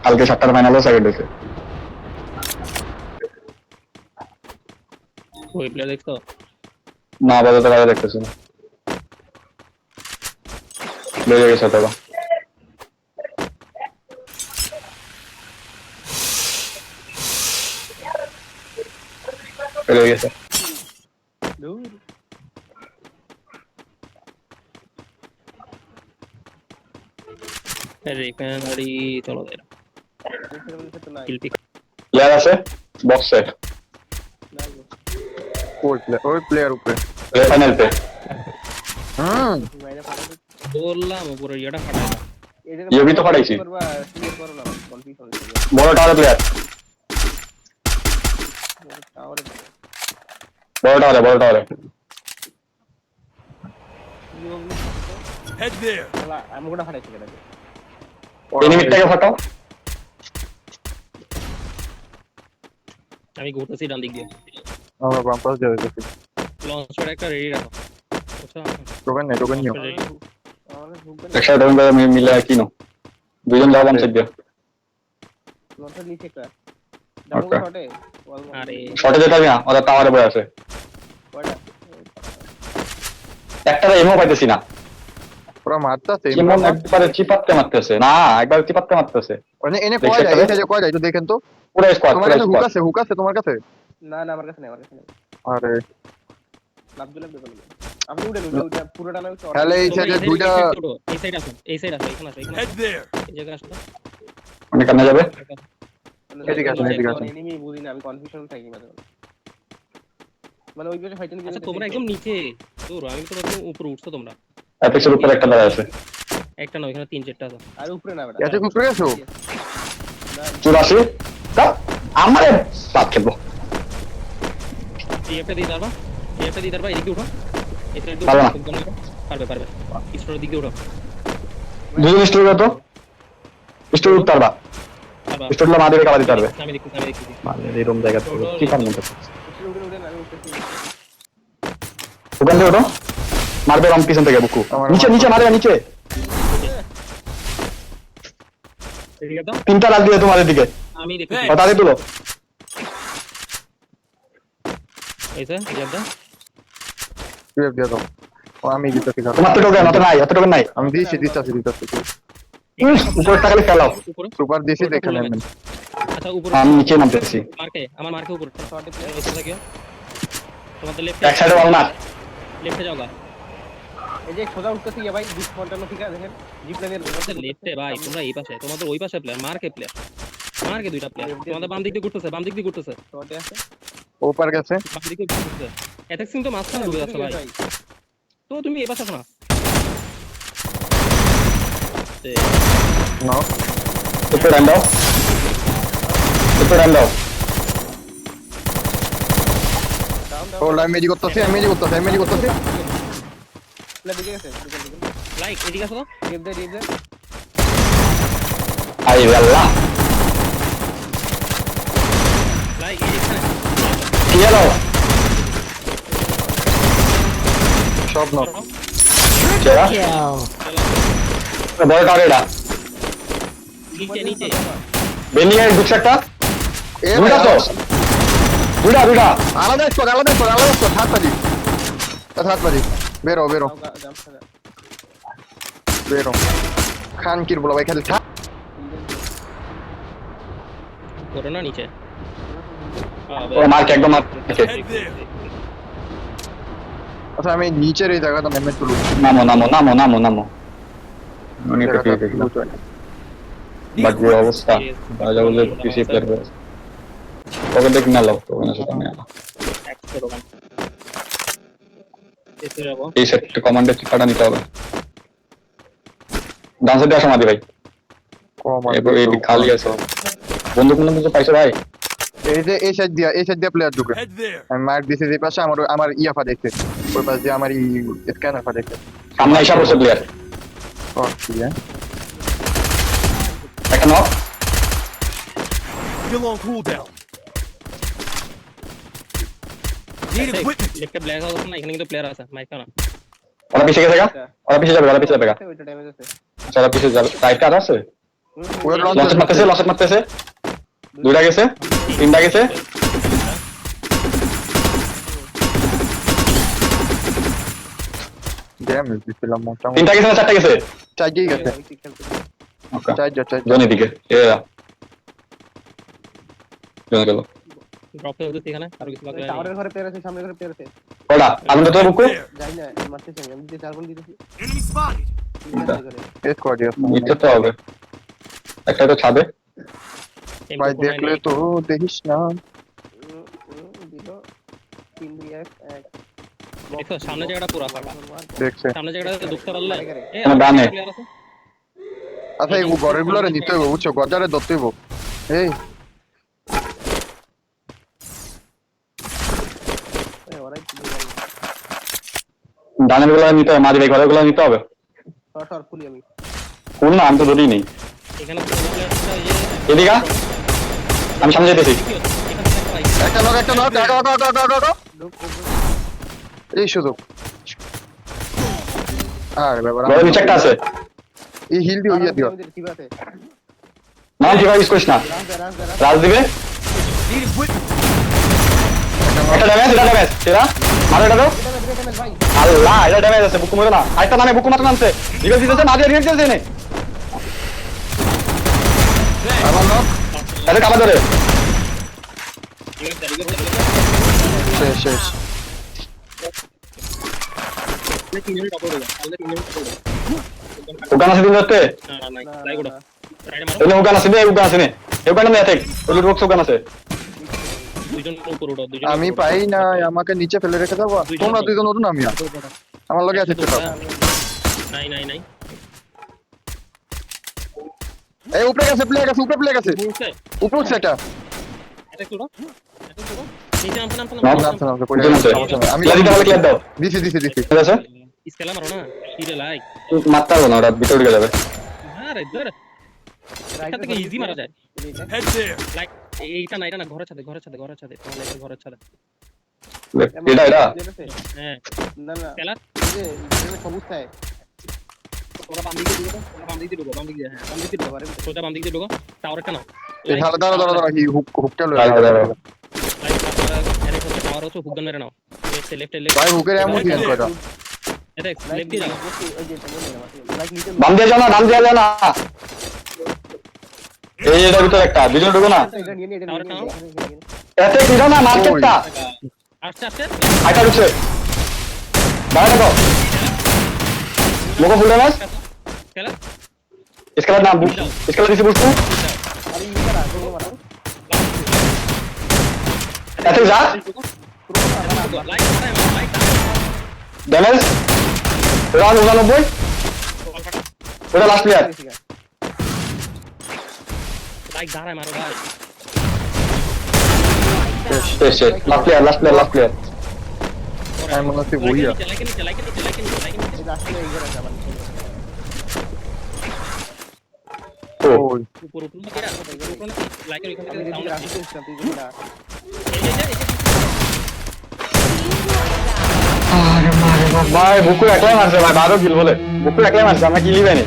কালকে 7টার ফাইনালও সেকেন্ড হয়েছে। ওই প্লেয়ার দেখছো? না আপাতত বাইরে দেখতেছি না, লেগে গেছে তো। লেগে গেছে। রিফাইনারি চলো এরা কিলটি প্লেয়ার আছে বক্সে, ওই প্লেয়ার উপরে ফাইনাল পে। বললাম উপরে ইয়েটা ফাটাই দাও। ইউবি তো ফাটাইছি। বড় টাওয়ার প্লেয়ার, বড় টাওয়ারে Head there. আমি ওটা ফাটাইছি এটাকে। এনিমিটাকে ফাটাও। আমি ঘুরতেছি ডান দিক দিয়ে। আমরা বাম পাশ দিয়ে যাচ্ছি। লঞ্চ প্যাড একটা রেডি রাখো। আচ্ছা টোকেন নিও। আমাদের ঢুকবে না। একসাথে টোকেন করে মিলে কি নো দুইজন যাও বাম সাইড দিয়ে। লঞ্চের নিচে একটা। Okay. ডাবল শটে। আরে শর্টে যেতে হবে না, ওরা টাওয়ারে বসে আছে। কয়টা? একটা এমও পাইতেছি না, ওরা মারতাছে কেমন একবারে চিপাতে মারতেছে না, একবার চিপাতে মারতেছে। এনে কয়টা এই সাইডে কয়টা একটু দেখেন তো। পুরো স্কোয়াড তোমার কাছে হুক আছে তোমার কাছে? না না আমার কাছে নেই, আমার কাছে নেই। আরে লাভজুলা বেবল। আপনি উঠে পুরোটা না উঠে। তাহলে এই সাইডে দুইটা এই সাইড আসো, এই সাইড আসো, এখানে আসো, এখানে Head আসো। there. এই জায়গায় আসো তো। অনেক কান্না যাবে। এদিকে আসুন, এদিকে আসুন। এনিমি বুঝি না, আমি কনফিউশন থাকি মাঝে মাঝে। মানে ওই পাশে ফাইটিং আচ্ছা তোমরা একদম নিচে দূর, আমি তো একদম উপরে উঠছো তোমরা। অ্যাপেক্সের উপরে একটা দাঁড়ায় আছে। একটা না, এখানে 3-4টা আছে। আর উপরে না বেটা। এত উপরে গেছো? 84 তা আমারে বাদ খেলবো। টিএফটা দিয়ে দাঁড়াবা, টিএফটা দিয়ে দাঁড়াবা, এদিকে উঠো। এটা একটু পারবে না। পারবে স্টোরের দিকে উঠো। দুজন স্টোর কত স্টোর উঠতে পারবা, পারবা। স্টোরটা মা দিবে কাবা দিতে পারবে। আমি দেখছি। মানে এরকম জায়গা তো কি পারবো না। উঠে আমি উঠতেছি। ওখান থেকে ওঠো, মারবে রাম পিছন থেকে বুকু। নিচে নিচে মারবে নিচে। এদিকে দাও, তিনটা লাগ দিয়ে তোমাদের দিকে, আমি দেখছি। কথা দিয়ে তুলো। এই যে ইয়াদা টুয়েলভ দিয়ে দাও। ও আমি দিতেছি কাকা। তোমার তো টোকেন অত নাই, অত টোকেন নাই। আমি দিতেছি। উপরে টাকালে ফেলাও। উপরে। সুপার দিছি দেখে নেন। আচ্ছা উপরে আমি নিচে নামতেছি। আমার মার্কে উপরে শর্টে এসে থাকিও। তোমাদের লেফটে এক সাইডে বল না। লেফটে যাওগা। এই যে সোজা উঠতেছি ভাই 20-55 ঠিক আছে দেখেন। জিপ লাইনের তোমাদের লেফটে ভাই, তোমরা এই পাশে, তোমাদের ওই পাশে প্লেয়ার, মার্কে দুইটা প্লেয়ার। তোমাদের বাম দিক দিয়ে ঘুরতেছে, শটে আছে। ওপার গেছে। বাম দিকে ঘুরতেছে। অ্যাটাকিং তো মাঝখানে ঢুকে যাচ্ছে ভাই। তো তুমি এই পাশে আসো না। নো উপরে ডান দাও, উপরে ডান দাও। হোল্ড আমি মেজি করতেছি। প্লে দিকে গেছে। লাইক এদিকে আসো তো। ডিপ দে। আই আল্লাহ লাইক এদিকে কি হলো? সব নো। চেরা বড় টাওয়ার এটা নিচে বেন্ডিং এর দুটো একটা এ দুইটা তো দুইটা আলাদা স্কোর হাত পাজি বেরো খান কির বলা ভাই খালি থাক। করো না নিচে। ও মার্ক একদম মার্ক। Head there. আচ্ছা আমি নিচের এই জায়গাটা নেমে তুলু। নামো উনি তো ঠিক দেখলাম বাট যে অবস্থা রাজা বলে পিসি প্লেয়ার করে ওকে দেখ না লাও, ওখানে সেটা নিয়ে আলো। এই সেট কমান্ডের চিপাটা নিতে হবে। ডান সাইডে আসো মাদি ভাই, এরপর এই খালি আছে বন্দুক তো পাইছো ভাই। এই সাইড দিয়া প্লেয়ার ঢুকে। Head there. আমি মার্ক দিছি যে পাশে আমার ইয়াফা দেখতে। ওই পাশ দিয়ে আমার স্ক্যানার ফা দেখতে। সামনে এসে বসে প্লেয়ার ও ঠিক আছে। একটা knock. Still on cooldown. Need equipment. লেফটে ব্ল্যাক হাউস না, এখানে কিন্তু প্লেয়ার আছে, মাইক না। ওরা পিছে গেছে গা, ওরা পিছে যাবে ওইটা ড্যামেজ আছে। আচ্ছা ওরা পিছে যাবে। রাইট আর আছে ওর লঞ্চ মারতেছে দুইটা গেছে তিনটা গেছে ড্যামেজ দিছিলাম মোটামুটি তিনটা গেছে না চারটা গেছে চাইজেই গেছে ওকে চাই জোনের দিকে এরা জোনে গেল ড্রপ হয়ে গেছে এখানে আর কিছু লাগবে টাওয়ারের ঘরে পেয়ার আছে, সামনের ঘরে পেয়ার আছে। ওটা আমি তো বুকু There. যাই না, মারতেছি আমি দিতে 4 গুণ দিতেছি। Enemy spotted. এস কোয়াডি আছে নিতে তো হবে একটা তো ছাদে ভাই দেখলে তো দেখিস না দিল 3 2 1 1 দেখো সামনে জায়গাটা পুরো ফাঁকা, দেখছে সামনে জায়গাটা ঢুকতে পারলে এ আমার ডানে। player আছে। আচ্ছা এই ঘরের গুলোরে নিতে হবে বুঝছো গজারে ধরতে হবে এই ওরাই ডানের গুলো নিতে হবে মাঝে ঘরের গুলো নিতে হবে শর্ট খুলি আমি। কোন না আমি তো ধরি নেই এখানে তো player একটা ইয়ে এদিকে আমি সামনে যেতেছি কি হচ্ছে? এখান থেকে একটা বাইক। একটা নক ঢুক এই সুযোগ আর ব্যাপার ঘরের নিচে একটা আছে এই হিল দিয়ে ইয়ে দিও ঠিক আছে। না ঠিক ইউজ করিস না রাজ রাজ দিবে Need equipment. একটা ড্যামেজ সেরা মারো এটা দাও ভাই আল্লাহ এটা ড্যামেজ আছে বুকু মরে না আরেকটা নামে বুকু মাত্র নামছে রিভাইভ দিতেছে না দিয়ে রিভাইভ দিতেছে নে আমার নক এটা কাবা ধরে শেষ শেষ উগান আছে দিন ধরতে এনে উগান আছে নে উগান আছে নে উগান না থাকে ওই লোক উগান আছে আমি পাই না আমাকে নিচে ফেলে রেখে দাও তোমরা দুইজন ওঠো না আমি আমার লগে আছে তো নাই নাই নাই এই উপরে গেছে প্লেয়ার গেছে উপরে প্লেয়ার গেছে বুঝছে উপরে উঠছে এটা এটা কি নিচে নামতে নামতে নাম নামতে নাম পড়ে উগান আছে সমস্যা নাই আমি ক্লিয়ার দিতে হবে ক্লিয়ার দাও দিছি ঠিক আছে স্কেলা মারো না কিরে লাইক মারতে পারবো না ওটা ভিতরে ঢুকে যাবে আরে ধর এটা থেকে ইজি মারা যায় Head there. লাইক এইটা না এটা না ঘরের ছাদে তাহলে এটা ঘরের ছাদে এটা হ্যাঁ না না স্কেলার এই যে সবুজ থাকে তোমরা বাম দিকে ঢুকো বাম দিকে ঢুকো হ্যাঁ বাম দিকে ঢুকো সোজা বাম দিকে ঢুকো টাওয়ারটা নাও এই হালা দাঁড়া হি হুকটা লয়ে দাঁড়াও, দাঁড়াও। লাইক আপনারা এর হচ্ছে টাওয়ার হচ্ছে হুকগান মেরে নাও লেফট ভাই হুকের এমন কি করা এটা লেফট দিয়ে যাও ওই যে লাইক নিচে বাম দিয়ে যাও না ডান দিয়ে যাও না এই এটার ভিতরে একটা দুজন ঢুকো না এটা নিয়ে এটা টাওয়ার নাও এতে কি না মার্কেটটা আস্তে আস্তে আইটা ঢুকছে বাইরে দেখো লোকো ফুল ড্যামেজ স্কেলার স্কেলার নাম স্কেলার দিছি বুঝছো আরে ইটা না তোমরা মারো এতে যা লাইক লাইক ড্যামেজ রান 89 ওটা লাস্ট প্লেয়ার লাইক দাঁড়ায় মারো ভাই শেষ লাস্ট প্লেয়ার আমি মনে হচ্ছে বইয়া লাইক নিচে এই রাস্তায় এই ঘরে যাবেন ও ওই উপর লাইকের ওইখান আমি থেকে যদি সাউন্ড রাস্তায় ছিলাম তুই যদি না ভাই বুকু একলাই মারছে ভাই 12 কিল বলে বুকু একলাই মারছে আমরা কিলি পাইনি